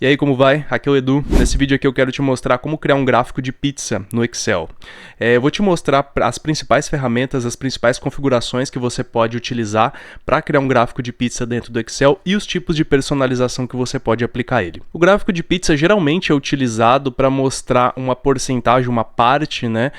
E aí, como vai? Aqui é o Edu. Nesse vídeo aqui eu quero te mostrar como criar um gráfico de pizza no Excel. Eu vou te mostrar as principais ferramentas, as principais configurações que você pode utilizar para criar um gráfico de pizza dentro do Excel e os tipos de personalização que você pode aplicar a ele. O gráfico de pizza geralmente é utilizado para mostrar uma porcentagem, uma parte, né,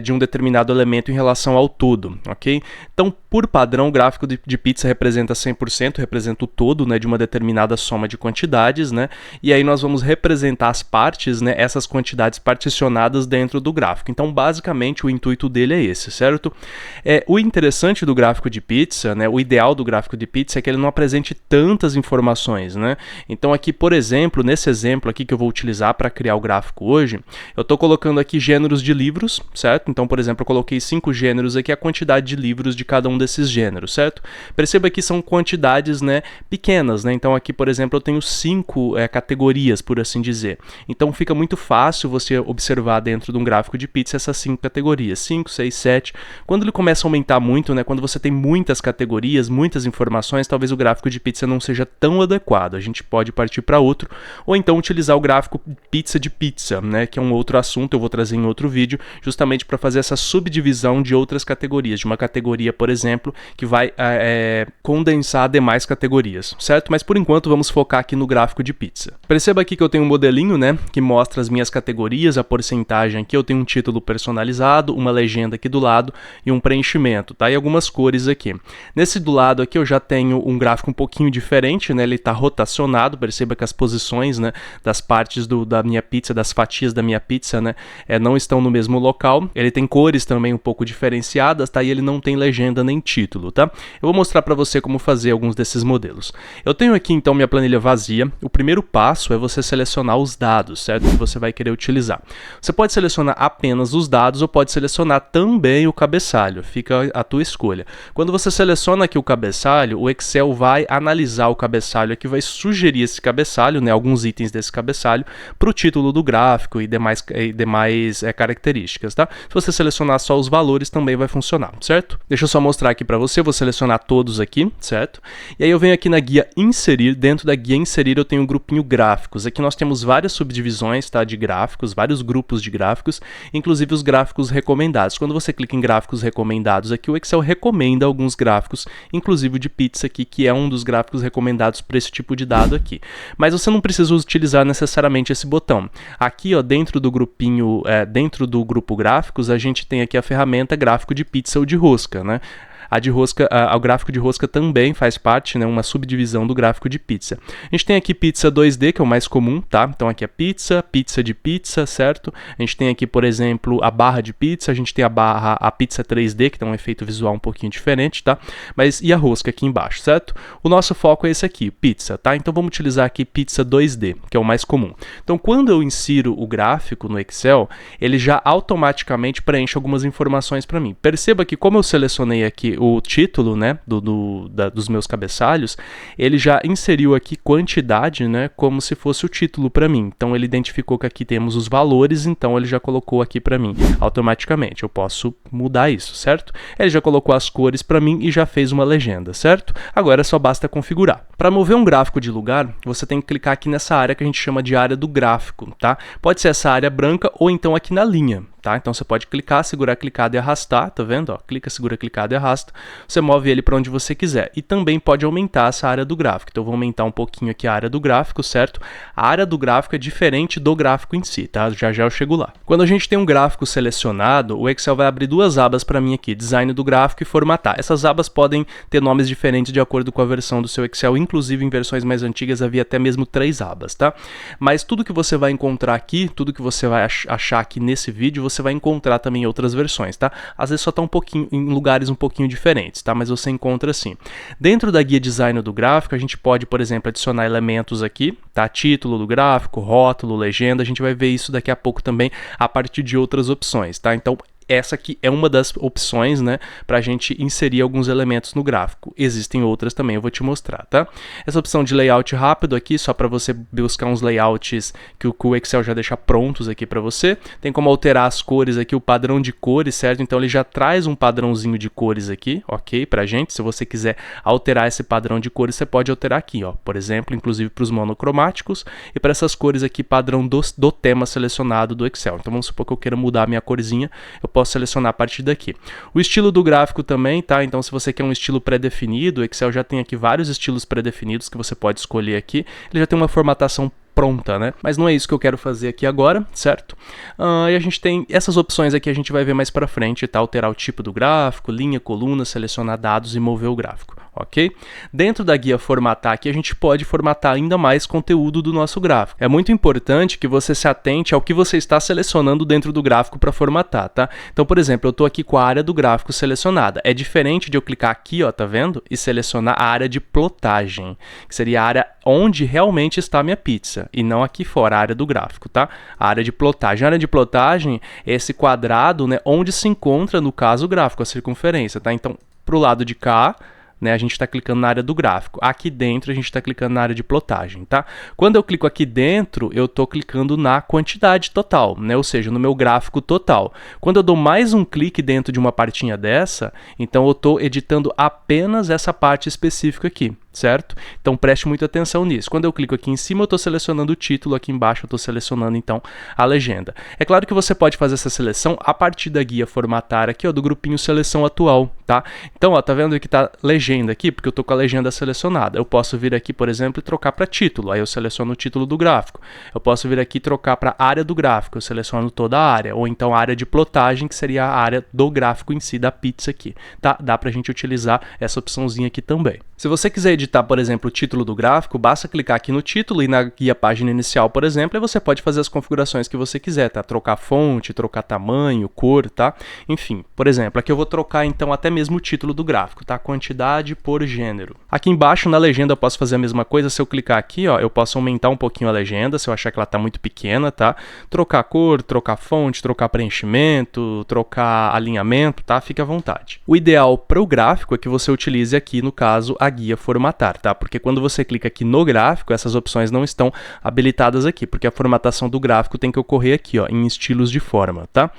de um determinado elemento em relação ao todo, ok? Então, por padrão, o gráfico de pizza representa 100%, representa o todo, né, de uma determinada soma de quantidades, né? E aí nós vamos representar as partes, né, essas quantidades particionadas dentro do gráfico. Então, basicamente, o intuito dele é esse, certo? O interessante do gráfico de pizza, né, o ideal do gráfico de pizza é que ele não apresente tantas informações, né? Então, aqui, por exemplo, nesse exemplo aqui que eu vou utilizar para criar o gráfico hoje, eu estou colocando aqui gêneros de livros, certo? Então, por exemplo, eu coloquei 5 gêneros aqui, a quantidade de livros de cada um desses gêneros, certo? Perceba que são quantidades, né, pequenas, né? Então, aqui, por exemplo, eu tenho 5 categorias, por assim dizer. Então fica muito fácil você observar dentro de um gráfico de pizza essas 5 categorias, 5, 6, 7. Quando ele começa a aumentar muito, né, quando você tem muitas categorias, muitas informações, talvez o gráfico de pizza não seja tão adequado. A gente pode partir para outro, ou então utilizar o gráfico pizza de pizza, né, que é um outro assunto, eu vou trazer em outro vídeo, justamente para fazer essa subdivisão de outras categorias, de uma categoria, por exemplo, que vai condensar demais categorias, certo? Mas por enquanto vamos focar aqui no gráfico de pizza. Perceba aqui que eu tenho um modelinho, né, que mostra as minhas categorias, a porcentagem aqui, eu tenho um título personalizado, uma legenda aqui do lado e um preenchimento, tá? E algumas cores aqui. Nesse do lado aqui eu já tenho um gráfico um pouquinho diferente, né, ele está rotacionado, perceba que as posições, né, das partes da minha pizza, das fatias da minha pizza, né, não estão no mesmo local. Ele tem cores também um pouco diferenciadas, tá? E ele não tem legenda nem título, tá? Eu vou mostrar para você como fazer alguns desses modelos. Eu tenho aqui então minha planilha vazia. O primeiro passo é você selecionar os dados, certo? Que você vai querer utilizar. Você pode selecionar apenas os dados ou pode selecionar também o cabeçalho, fica a tua escolha. Quando você seleciona aqui o cabeçalho, o Excel vai analisar o cabeçalho aqui, vai sugerir esse cabeçalho, né, alguns itens desse cabeçalho, para o título do gráfico e demais características, tá? Se você selecionar só os valores, também vai funcionar, certo? Deixa eu só mostrar aqui para você, vou selecionar todos aqui, certo? E aí eu venho aqui na guia inserir, dentro da guia inserir eu tenho um grupinho gráficos. Aqui nós temos várias subdivisões, tá, de gráficos, vários grupos de gráficos, inclusive os gráficos recomendados. Quando você clica em gráficos recomendados aqui, o Excel recomenda alguns gráficos, inclusive o de pizza aqui, que é um dos gráficos recomendados para esse tipo de dado aqui. Mas você não precisa utilizar necessariamente esse botão. Aqui, ó, dentro do grupinho, dentro do grupo gráficos, a gente tem aqui a ferramenta gráfico de pizza ou de rosca, né? O gráfico de rosca também faz parte, né, uma subdivisão do gráfico de pizza. A gente tem aqui pizza 2D, que é o mais comum, tá? Então aqui é pizza, pizza de pizza, certo? A gente tem aqui, por exemplo, a barra de pizza, a gente tem a pizza 3D, que tem um efeito visual um pouquinho diferente, tá? E a rosca aqui embaixo, certo? O nosso foco é esse aqui, pizza, tá? Então vamos utilizar aqui pizza 2D, que é o mais comum. Então quando eu insiro o gráfico no Excel, ele já automaticamente preenche algumas informações para mim. Perceba que como eu selecionei aqui o título, né, dos meus cabeçalhos, ele já inseriu aqui quantidade, né, como se fosse o título para mim. Então ele identificou que aqui temos os valores, então ele já colocou aqui para mim automaticamente. Eu posso mudar isso, certo? Ele já colocou as cores para mim e já fez uma legenda, certo? Agora só basta configurar. Para mover um gráfico de lugar, você tem que clicar aqui nessa área que a gente chama de área do gráfico, tá? Pode ser essa área branca ou então aqui na linha. Tá? Então você pode clicar, segurar clicado e arrastar, tá vendo? Ó, clica, segura, clicado e arrasta. Você move ele para onde você quiser. E também pode aumentar essa área do gráfico. Então eu vou aumentar um pouquinho aqui a área do gráfico, certo? A área do gráfico é diferente do gráfico em si, tá? Já já eu chego lá. Quando a gente tem um gráfico selecionado, o Excel vai abrir duas abas para mim aqui, design do gráfico e formatar. Essas abas podem ter nomes diferentes de acordo com a versão do seu Excel, inclusive em versões mais antigas havia até mesmo 3 abas, tá? Mas tudo que você vai encontrar aqui, tudo que você vai achar aqui nesse vídeo, você vai encontrar também em outras versões, tá? Às vezes só tá um pouquinho em lugares um pouquinho diferentes, tá? Mas você encontra assim. Dentro da guia design do gráfico, a gente pode, por exemplo, adicionar elementos aqui, tá? Título do gráfico, rótulo, legenda, a gente vai ver isso daqui a pouco também a partir de outras opções, tá? Então, essa aqui é uma das opções, né, para a gente inserir alguns elementos no gráfico. Existem outras também, eu vou te mostrar, tá? Essa opção de layout rápido aqui, só para você buscar uns layouts que o Excel já deixa prontos aqui para você. Tem como alterar as cores aqui, o padrão de cores, certo? Então ele já traz um padrãozinho de cores aqui, ok, pra gente. Se você quiser alterar esse padrão de cores, você pode alterar aqui, ó, por exemplo, inclusive para os monocromáticos e para essas cores aqui padrão do tema selecionado do Excel. Então vamos supor que eu queira mudar a minha corzinha, eu posso selecionar a partir daqui. O estilo do gráfico também, tá? Então se você quer um estilo pré-definido, o Excel já tem aqui vários estilos pré-definidos que você pode escolher aqui. Ele já tem uma formatação pronta, né? Mas não é isso que eu quero fazer aqui agora, certo? E a gente tem essas opções aqui, a gente vai ver mais pra frente, tá? Alterar o tipo do gráfico, linha, coluna, selecionar dados e mover o gráfico, ok? Dentro da guia formatar aqui, a gente pode formatar ainda mais conteúdo do nosso gráfico. É muito importante que você se atente ao que você está selecionando dentro do gráfico para formatar, tá? Então, por exemplo, eu tô aqui com a área do gráfico selecionada. É diferente de eu clicar aqui, ó, tá vendo? E selecionar a área de plotagem, que seria a área onde realmente está a minha pizza, e não aqui fora, a área do gráfico, tá? A área de plotagem. A área de plotagem é esse quadrado, né, onde se encontra, no caso, o gráfico, a circunferência, tá? Então, pro lado de cá, né, a gente está clicando na área do gráfico. Aqui dentro a gente está clicando na área de plotagem, tá? Quando eu clico aqui dentro, eu estou clicando na quantidade total, né? Ou seja, no meu gráfico total. Quando eu dou mais um clique dentro de uma partinha dessa, então eu estou editando apenas essa parte específica aqui, certo? Então preste muita atenção nisso. Quando eu clico aqui em cima, eu estou selecionando o título, aqui embaixo eu estou selecionando então a legenda. É claro que você pode fazer essa seleção a partir da guia formatar aqui, ó, do grupinho seleção atual, tá? Então, ó, tá vendo que tá legenda aqui, porque eu tô com a legenda selecionada. Eu posso vir aqui, por exemplo, e trocar para título, aí eu seleciono o título do gráfico. Eu posso vir aqui e trocar para área do gráfico, eu seleciono toda a área, ou então a área de plotagem, que seria a área do gráfico em si, da pizza aqui, tá? Dá pra gente utilizar essa opçãozinha aqui também. Se você quiser editar, por exemplo, o título do gráfico, basta clicar aqui no título e na guia página inicial, por exemplo, e você pode fazer as configurações que você quiser, tá? Trocar fonte, trocar tamanho, cor, tá? Enfim, por exemplo, aqui eu vou trocar então até mesmo o título do gráfico, tá? Quantidade por gênero. Aqui embaixo na legenda eu posso fazer a mesma coisa. Se eu clicar aqui, ó, eu posso aumentar um pouquinho a legenda, se eu achar que ela tá muito pequena, tá? Trocar cor, trocar fonte, trocar preenchimento, trocar alinhamento, tá? Fique à vontade. O ideal para o gráfico é que você utilize aqui, no caso, a guia formatar, tá? Porque quando você clica aqui no gráfico, essas opções não estão habilitadas aqui, porque a formatação do gráfico tem que ocorrer aqui, ó, em estilos de forma, tá?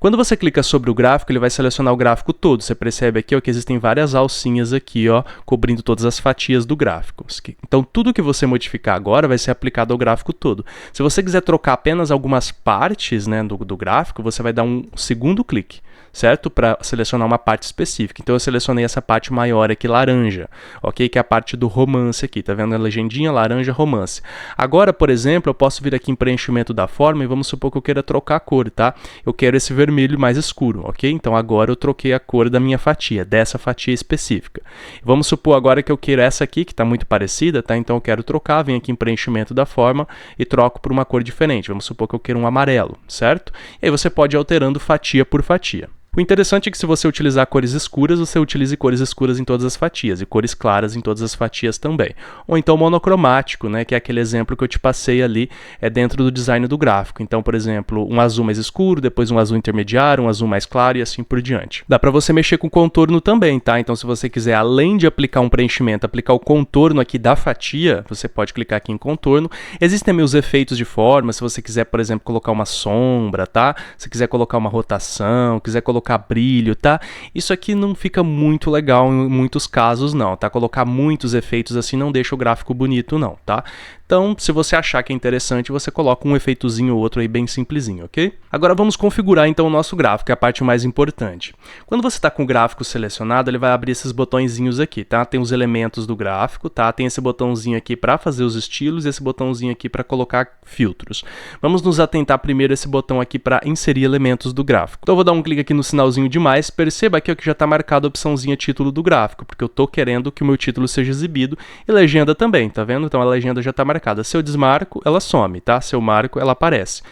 Quando você clica sobre o gráfico, ele vai selecionar o gráfico todo. Você percebe aqui, ó, que existem várias alcinhas aqui, ó, cobrindo todas as fatias do gráfico. Então, tudo que você modificar agora vai ser aplicado ao gráfico todo. Se você quiser trocar apenas algumas partes, né, do gráfico, você vai dar um segundo clique, certo? Para selecionar uma parte específica. Então eu selecionei essa parte maior aqui, laranja, ok? Que é a parte do romance aqui, tá vendo a legendinha, laranja, romance. Agora, por exemplo, eu posso vir aqui em preenchimento da forma e vamos supor que eu queira trocar a cor, tá? Eu quero esse vermelho mais escuro, ok? Então agora eu troquei a cor da minha fatia, dessa fatia específica. Vamos supor agora que eu queira essa aqui, que está muito parecida, tá? Então eu quero trocar, venho aqui em preenchimento da forma e troco por uma cor diferente. Vamos supor que eu queira um amarelo, certo? E aí você pode ir alterando fatia por fatia. O interessante é que se você utilizar cores escuras, você utilize cores escuras em todas as fatias e cores claras em todas as fatias também. Ou então monocromático, né, que é aquele exemplo que eu te passei ali dentro do design do gráfico. Então, por exemplo, um azul mais escuro, depois um azul intermediário, um azul mais claro e assim por diante. Dá para você mexer com contorno também, tá? Então, se você quiser, além de aplicar um preenchimento, aplicar o contorno aqui da fatia, você pode clicar aqui em contorno. Existem também os efeitos de forma, se você quiser, por exemplo, colocar uma sombra, tá? Se quiser colocar uma rotação, quiser colocar brilho, tá? Isso aqui não fica muito legal em muitos casos não, tá? Colocar muitos efeitos assim não deixa o gráfico bonito não, tá? Então, se você achar que é interessante, você coloca um efeitozinho ou outro aí bem simplesinho, ok? Agora vamos configurar então o nosso gráfico, que é a parte mais importante. Quando você está com o gráfico selecionado, ele vai abrir esses botõezinhos aqui, tá? Tem os elementos do gráfico, tá? Tem esse botãozinho aqui para fazer os estilos e esse botãozinho aqui para colocar filtros. Vamos nos atentar primeiro a esse botão aqui para inserir elementos do gráfico. Então eu vou dar um clique aqui no sinalzinho de mais, perceba aqui que já está marcado a opçãozinha título do gráfico, porque eu estou querendo que o meu título seja exibido e legenda também, tá vendo? Então a legenda já está marcada. Se eu desmarco, ela some, tá? Se eu marco, ela aparece.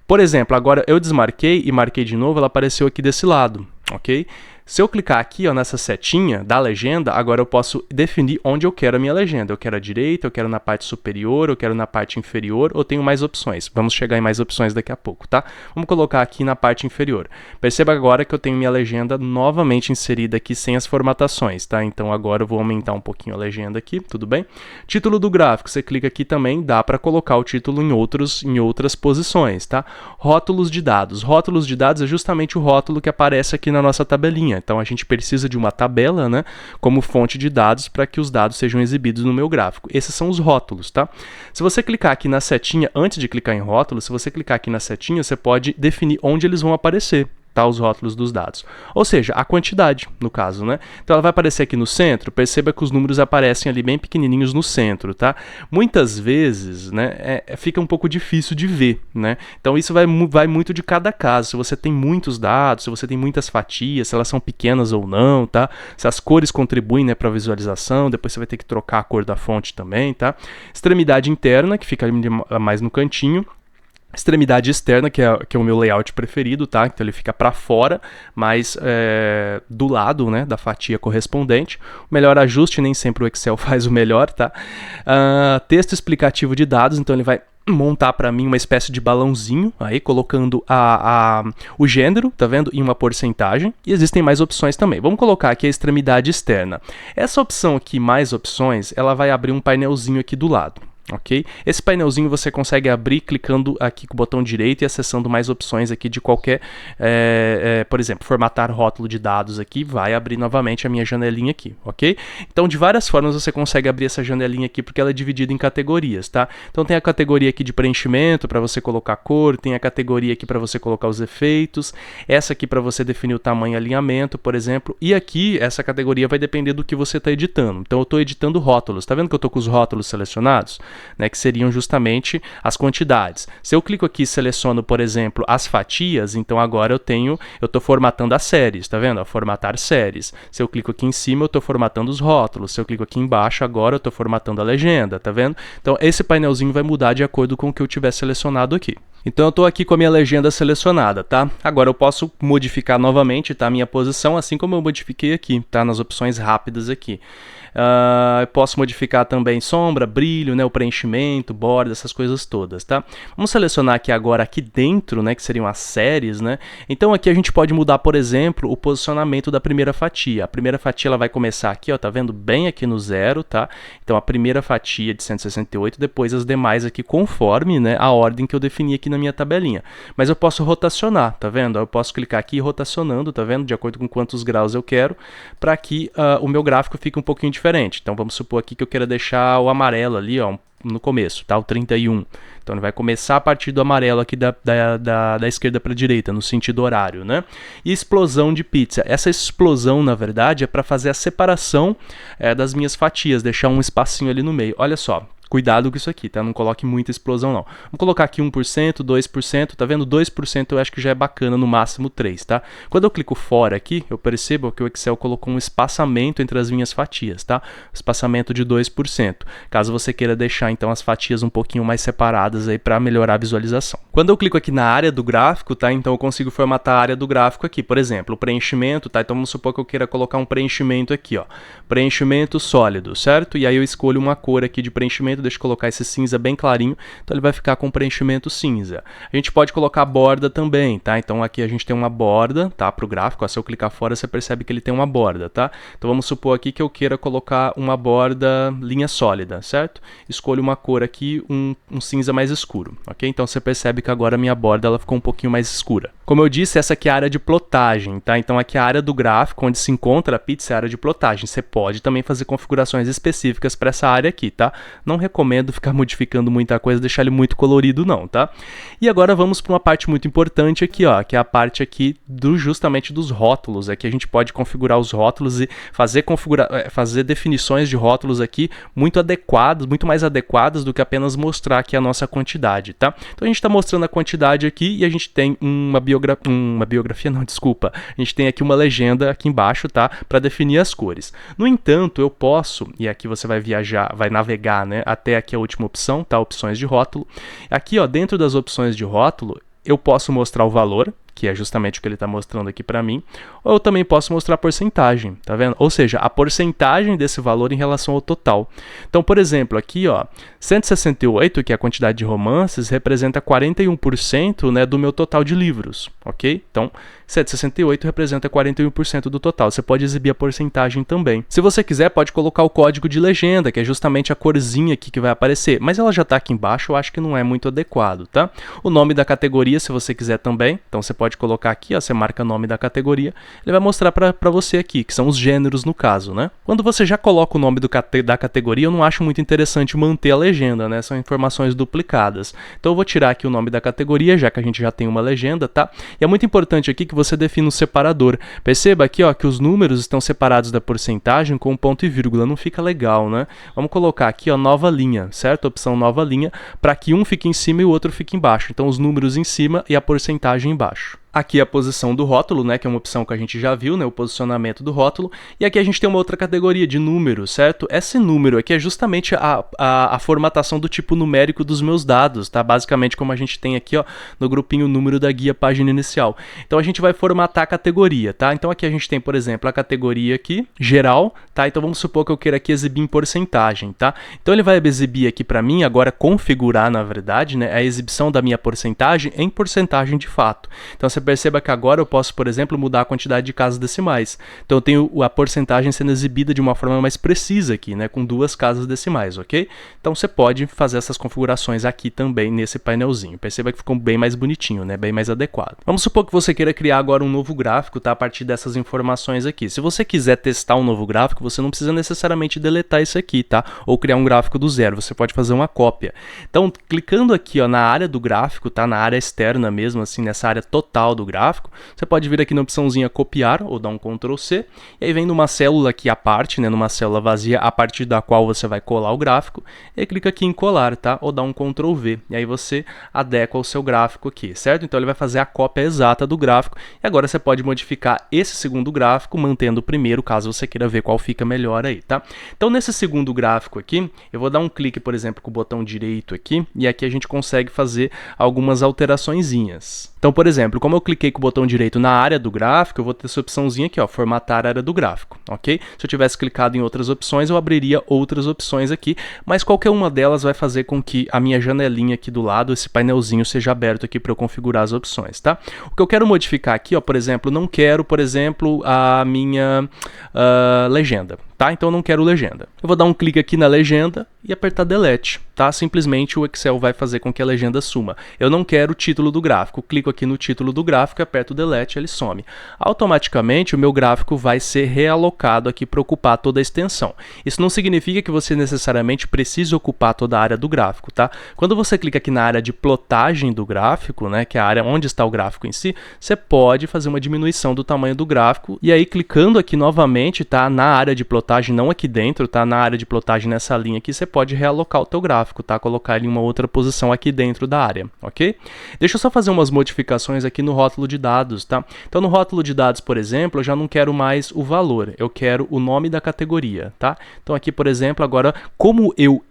Por exemplo, agora eu desmarquei e marquei de novo, ela apareceu aqui desse lado, ok? Se eu clicar aqui, ó, nessa setinha da legenda, agora eu posso definir onde eu quero a minha legenda. Eu quero à direita, eu quero na parte superior, eu quero na parte inferior, ou tenho mais opções. Vamos chegar em mais opções daqui a pouco, tá? Vamos colocar aqui na parte inferior. Perceba agora que eu tenho minha legenda novamente inserida aqui sem as formatações, tá? Então agora eu vou aumentar um pouquinho a legenda aqui, tudo bem? Título do gráfico, você clica aqui também, dá para colocar o título em outras posições, tá? Rótulos de dados. Rótulos de dados é justamente o rótulo que aparece aqui na nossa tabelinha. Então a gente precisa de uma tabela, né, como fonte de dados para que os dados sejam exibidos no meu gráfico. Esses são os rótulos, tá? Se você clicar aqui na setinha, antes de clicar em rótulo, se você clicar aqui na setinha, você pode definir onde eles vão aparecer. Tá, os rótulos dos dados. Ou seja, a quantidade, no caso, né? Então ela vai aparecer aqui no centro, perceba que os números aparecem ali bem pequenininhos no centro, tá? Muitas vezes, né, fica um pouco difícil de ver, né? Então isso vai muito de cada caso, se você tem muitos dados, se você tem muitas fatias, se elas são pequenas ou não, tá? Se as cores contribuem, né, para a visualização, depois você vai ter que trocar a cor da fonte também, tá? Extremidade interna, que fica mais no cantinho. Extremidade externa, que é o meu layout preferido, tá? Então ele fica para fora, mas do lado, né, da fatia correspondente. O melhor ajuste, nem sempre o Excel faz o melhor, tá? Texto explicativo de dados, então ele vai montar para mim uma espécie de balãozinho, aí colocando o gênero, tá vendo? Em uma porcentagem. E existem mais opções também. Vamos colocar aqui a extremidade externa. Essa opção aqui, mais opções, ela vai abrir um painelzinho aqui do lado. Ok? Esse painelzinho você consegue abrir clicando aqui com o botão direito e acessando mais opções aqui de qualquer, por exemplo, formatar rótulo de dados aqui, vai abrir novamente a minha janelinha aqui, ok? Então de várias formas você consegue abrir essa janelinha aqui porque ela é dividida em categorias, tá? Então tem a categoria aqui de preenchimento para você colocar cor, tem a categoria aqui para você colocar os efeitos, essa aqui para você definir o tamanho e alinhamento, por exemplo, e aqui essa categoria vai depender do que você está editando. Então eu estou editando rótulos, tá vendo que eu estou com os rótulos selecionados? Né, que seriam justamente as quantidades. Se eu clico aqui e seleciono, por exemplo, as fatias, então agora eu estou formatando as séries, tá vendo? Formatar séries. Se eu clico aqui em cima, eu estou formatando os rótulos. Se eu clico aqui embaixo, agora eu estou formatando a legenda, tá vendo? Então esse painelzinho vai mudar de acordo com o que eu tiver selecionado aqui. Então eu estou aqui com a minha legenda selecionada, tá? Agora eu posso modificar novamente, tá, a minha posição, assim como eu modifiquei aqui, tá? Nas opções rápidas aqui. Eu posso modificar também sombra, brilho, né, o preenchimento, borda, essas coisas todas, tá? Vamos selecionar aqui agora, aqui dentro, né, que seriam as séries, né? Então aqui a gente pode mudar, por exemplo, o posicionamento da primeira fatia. A primeira fatia ela vai começar aqui, ó, tá vendo? Bem aqui no 0, tá? Então a primeira fatia de 168, depois as demais aqui conforme, né, a ordem que eu defini aqui na minha tabelinha. Mas eu posso rotacionar, tá vendo? Eu posso clicar aqui rotacionando, tá vendo? De acordo com quantos graus eu quero, para que o meu gráfico fique um pouquinho diferente. Então vamos supor aqui que eu queira deixar o amarelo ali, ó, no começo, tá? O 31. Então ele vai começar a partir do amarelo aqui da esquerda para a direita, no sentido horário, né? E explosão de pizza. Essa explosão, na verdade, é para fazer a separação das minhas fatias, deixar um espacinho ali no meio. Olha só. Cuidado com isso aqui, tá? Não coloque muita explosão, não. Vamos colocar aqui 1%, 2%, tá vendo? 2% eu acho que já é bacana, no máximo 3%, tá? Quando eu clico fora aqui, eu percebo que o Excel colocou um espaçamento entre as minhas fatias, tá? Espaçamento de 2%. Caso você queira deixar, então, as fatias um pouquinho mais separadas aí para melhorar a visualização. Quando eu clico aqui na área do gráfico, tá? Então eu consigo formatar a área do gráfico aqui. Por exemplo, o preenchimento, tá? Então vamos supor que eu queira colocar um preenchimento aqui, ó. Preenchimento sólido, certo? E aí eu escolho uma cor aqui de preenchimento, deixa eu colocar esse cinza bem clarinho, então ele vai ficar com preenchimento cinza. A gente pode colocar borda também, tá? Então aqui a gente tem uma borda, tá? Para o gráfico, ó, se eu clicar fora você percebe que ele tem uma borda, tá? Então vamos supor aqui que eu queira colocar uma borda linha sólida, certo? Escolho uma cor aqui, um cinza mais escuro, ok? Então você percebe que agora a minha borda ela ficou um pouquinho mais escura. Como eu disse, essa aqui é a área de plotagem, tá? Então aqui a área do gráfico, onde se encontra a pizza, é a área de plotagem. Você pode também fazer configurações específicas para essa área aqui, tá? Não recomendo ficar modificando muita coisa, deixar ele muito colorido não, tá? E agora vamos para uma parte muito importante aqui, ó, que é a parte aqui justamente dos rótulos. Aqui a gente pode configurar os rótulos e fazer definições de rótulos aqui muito adequadas, muito mais adequadas do que apenas mostrar aqui a nossa quantidade, tá? Então a gente está mostrando a quantidade aqui e a gente tem uma biografia não, desculpa. A gente tem aqui uma legenda aqui embaixo, tá? Para definir as cores. No entanto, eu posso, e aqui você vai viajar, vai navegar, né? Até aqui a última opção, tá? Opções de rótulo. Aqui, ó, dentro das opções de rótulo, eu posso mostrar o valor, que é justamente o que ele está mostrando aqui para mim, ou eu também posso mostrar a porcentagem, tá vendo? Ou seja, a porcentagem desse valor em relação ao total. Então, por exemplo, aqui, ó, 168, que é a quantidade de romances, representa 41%, né, do meu total de livros, ok? Então, 168 representa 41% do total. Você pode exibir a porcentagem também. Se você quiser, pode colocar o código de legenda, que é justamente a corzinha aqui que vai aparecer, mas ela já está aqui embaixo, eu acho que não é muito adequado, tá? O nome da categoria, se você quiser também, então você pode colocar aqui, ó, você marca o nome da categoria, ele vai mostrar para você aqui, que são os gêneros no caso, né? Quando você já coloca o nome da categoria, eu não acho muito interessante manter a legenda, né? São informações duplicadas. Então eu vou tirar aqui o nome da categoria, já que a gente já tem uma legenda, tá? E é muito importante aqui que você defina um separador. Perceba aqui, ó, que os números estão separados da porcentagem com um ponto e vírgula, não fica legal, né? Vamos colocar aqui, ó, nova linha, certo? Opção nova linha, para que um fique em cima e o outro fique embaixo. Então os números em cima e a porcentagem embaixo. Aqui a posição do rótulo, né, que é uma opção que a gente já viu, né, o posicionamento do rótulo. E aqui a gente tem uma outra categoria de número, certo? Esse número aqui é justamente a formatação do tipo numérico dos meus dados, tá? Basicamente como a gente tem aqui, ó, no grupinho número da guia página inicial. Então a gente vai formatar a categoria, tá? Então aqui a gente tem, por exemplo, a categoria aqui, geral, tá? Então vamos supor que eu queira aqui exibir em porcentagem, tá? Então ele vai exibir aqui para mim, agora configurar, na verdade, né, a exibição da minha porcentagem em porcentagem de fato. Então você perceba que agora eu posso, por exemplo, mudar a quantidade de casas decimais. Então eu tenho a porcentagem sendo exibida de uma forma mais precisa aqui, né, com 2 casas decimais, ok? Então você pode fazer essas configurações aqui também nesse painelzinho. Perceba que ficou bem mais bonitinho, né, bem mais adequado. Vamos supor que você queira criar agora um novo gráfico, tá, a partir dessas informações aqui. Se você quiser testar um novo gráfico, você não precisa necessariamente deletar isso aqui, tá? Ou criar um gráfico do zero, você pode fazer uma cópia. Então, clicando aqui, ó, na área do gráfico, tá, na área externa mesmo, assim, nessa área total do gráfico, você pode vir aqui na opçãozinha copiar ou dar um Ctrl C, e aí vem numa célula aqui à parte, né, numa célula vazia a partir da qual você vai colar o gráfico, e aí clica aqui em colar, tá, ou dá um Ctrl V, e aí você adequa o seu gráfico aqui, certo? Então ele vai fazer a cópia exata do gráfico, e agora você pode modificar esse segundo gráfico, mantendo o primeiro, caso você queira ver qual fica melhor aí, tá? Então nesse segundo gráfico aqui, eu vou dar um clique, por exemplo, com o botão direito aqui, e aqui a gente consegue fazer algumas alteraçõezinhas. Então, por exemplo, como eu cliquei com o botão direito na área do gráfico, eu vou ter essa opçãozinha aqui, ó, formatar a área do gráfico, ok? Se eu tivesse clicado em outras opções, eu abriria outras opções aqui, mas qualquer uma delas vai fazer com que a minha janelinha aqui do lado, esse painelzinho, seja aberto aqui para eu configurar as opções, tá? O que eu quero modificar aqui, ó, por exemplo, não quero, por exemplo, a minha legenda, tá? Então eu não quero legenda. Eu vou dar um clique aqui na legenda e apertar Delete, tá? Simplesmente o Excel vai fazer com que a legenda suma. Eu não quero o título do gráfico. Clico aqui no título do gráfico, aperto Delete, ele some. Automaticamente o meu gráfico vai ser realocado aqui para ocupar toda a extensão. Isso não significa que você necessariamente precise ocupar toda a área do gráfico, tá? Quando você clica aqui na área de plotagem do gráfico, né, que é a área onde está o gráfico em si, você pode fazer uma diminuição do tamanho do gráfico e aí clicando aqui novamente, tá, na área de plotagem, não aqui dentro, tá, na área de plotagem nessa linha aqui, você pode realocar o teu gráfico, tá, colocar ele em uma outra posição aqui dentro da área, ok? Deixa eu só fazer umas modificações aqui no rótulo de dados, tá? Então no rótulo de dados, por exemplo, eu já não quero mais o valor, eu quero o nome da categoria, tá? Então aqui, por exemplo, agora, como eu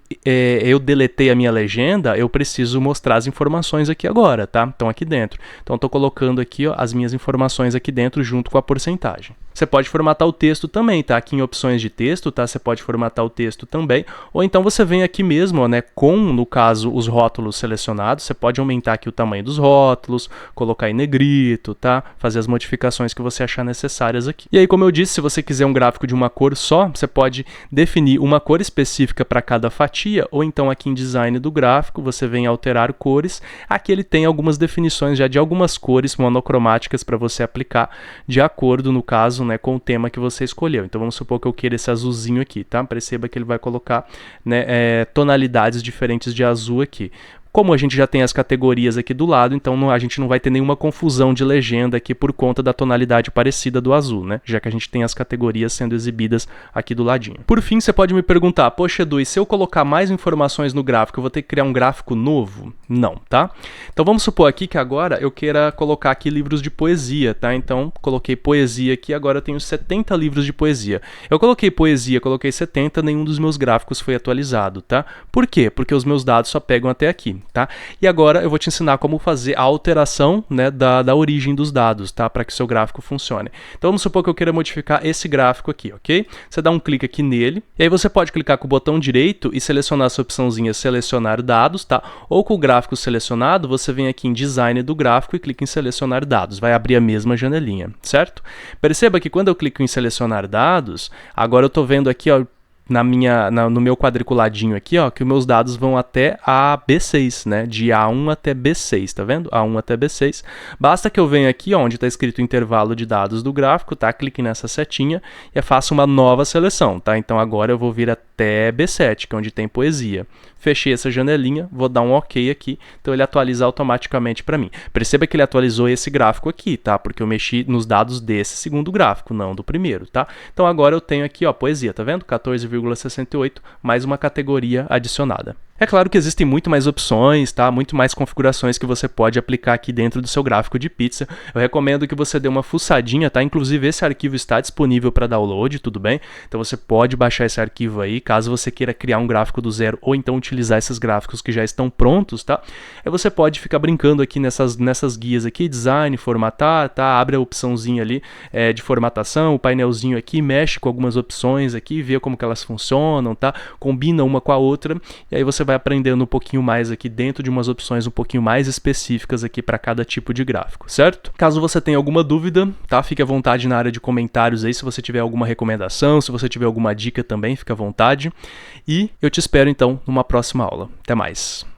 deletei a minha legenda, eu preciso mostrar as informações aqui agora, tá? Então aqui dentro. Então estou colocando aqui, ó, as minhas informações aqui dentro junto com a porcentagem. Você pode formatar o texto também, tá? Aqui em opções de texto, tá? Você pode formatar o texto também, ou então você vem aqui mesmo, ó, né, com, no caso, os rótulos selecionados, você pode aumentar aqui o tamanho dos rótulos, colocar em negrito, tá? Fazer as modificações que você achar necessárias aqui. E aí, como eu disse, se você quiser um gráfico de uma cor só, você pode definir uma cor específica para cada fatia, ou então aqui em design do gráfico, você vem alterar cores. Aqui ele tem algumas definições já de algumas cores monocromáticas para você aplicar de acordo, no caso, né, com o tema que você escolheu. Então vamos supor que eu queira esse azulzinho aqui, tá? Perceba que ele vai colocar, né, tonalidades diferentes de azul aqui. Como a gente já tem as categorias aqui do lado, então a gente não vai ter nenhuma confusão de legenda aqui por conta da tonalidade parecida do azul, né? Já que a gente tem as categorias sendo exibidas aqui do ladinho. Por fim, você pode me perguntar, poxa Edu, e se eu colocar mais informações no gráfico, eu vou ter que criar um gráfico novo? Não, tá? Então vamos supor aqui que agora eu queira colocar aqui livros de poesia, tá? Então coloquei poesia aqui, agora eu tenho 70 livros de poesia. Eu coloquei poesia, coloquei 70, nenhum dos meus gráficos foi atualizado, tá? Por quê? Porque os meus dados só pegam até aqui. tá? E agora eu vou te ensinar como fazer a alteração, né, da origem dos dados, tá? Para que o seu gráfico funcione. Então vamos supor que eu queira modificar esse gráfico aqui, ok? Você dá um clique aqui nele, e aí você pode clicar com o botão direito e selecionar essa opçãozinha selecionar dados, tá? Ou com o gráfico selecionado, você vem aqui em design do gráfico e clica em selecionar dados. Vai abrir a mesma janelinha, certo? Perceba que quando eu clico em selecionar dados, agora eu estou vendo aqui, ó, no meu quadriculadinho aqui, ó, que os meus dados vão até a B6, né? De A1 até B6, tá vendo? A1 até B6. Basta que eu venha aqui, ó, onde está escrito intervalo de dados do gráfico, tá? Clique nessa setinha e faça uma nova seleção, tá? Então agora eu vou vir até B7, que é onde tem poesia. Fechei essa janelinha, vou dar um OK aqui, então ele atualiza automaticamente para mim. Perceba que ele atualizou esse gráfico aqui, tá? Porque eu mexi nos dados desse segundo gráfico, não do primeiro, tá? Então agora eu tenho aqui, ó, poesia, tá vendo? 14,68, mais uma categoria adicionada. É claro que existem muito mais opções, tá? Muito mais configurações que você pode aplicar aqui dentro do seu gráfico de pizza. Eu recomendo que você dê uma fuçadinha, tá? Inclusive esse arquivo está disponível para download, tudo bem? Então você pode baixar esse arquivo aí, caso você queira criar um gráfico do zero ou então utilizar esses gráficos que já estão prontos, tá? Aí você pode ficar brincando aqui nessas guias aqui, design, formatar, tá? Abre a opçãozinha ali de formatação, o painelzinho aqui, mexe com algumas opções aqui, vê como que elas funcionam, tá? Combina uma com a outra e aí você vai aprendendo um pouquinho mais aqui dentro de umas opções um pouquinho mais específicas aqui para cada tipo de gráfico, certo? Caso você tenha alguma dúvida, tá? Fique à vontade na área de comentários aí, se você tiver alguma recomendação, se você tiver alguma dica também, fique à vontade. E eu te espero então numa próxima aula. Até mais!